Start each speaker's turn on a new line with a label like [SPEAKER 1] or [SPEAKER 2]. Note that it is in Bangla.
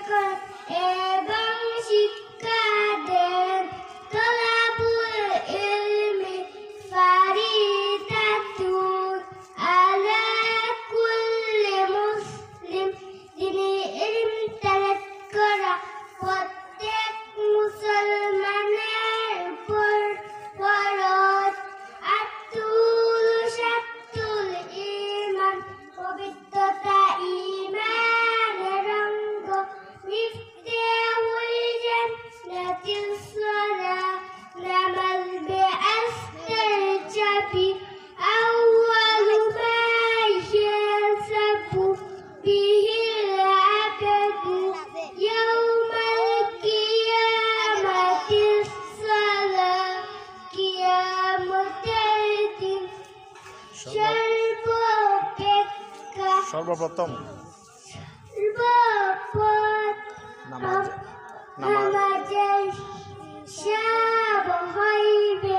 [SPEAKER 1] করেন এবং শিক্ষা দেন। তলাবুল ইলমি ফারিদাতুন আলা কুল্লি মুসলিম। যিনি ইলম তালাত করা প্রত্যেক মুসলমানের উপর ফরজ। আতুল শাতুল ঈমান পবিত্রতা ঈমানের অঙ্গ। মিফতাহুল জান্নাতিস সালাহ নামাজ বেহেশতের চাবি। আউয়ালু মা ইয়াসাবু বিহিল আবদু ইয়াউমাল কিয়ামাতিস সালাহ। কিয়ামতের দিন
[SPEAKER 2] সর্বপ্রথম
[SPEAKER 1] নামাজের হিসাব হইবে।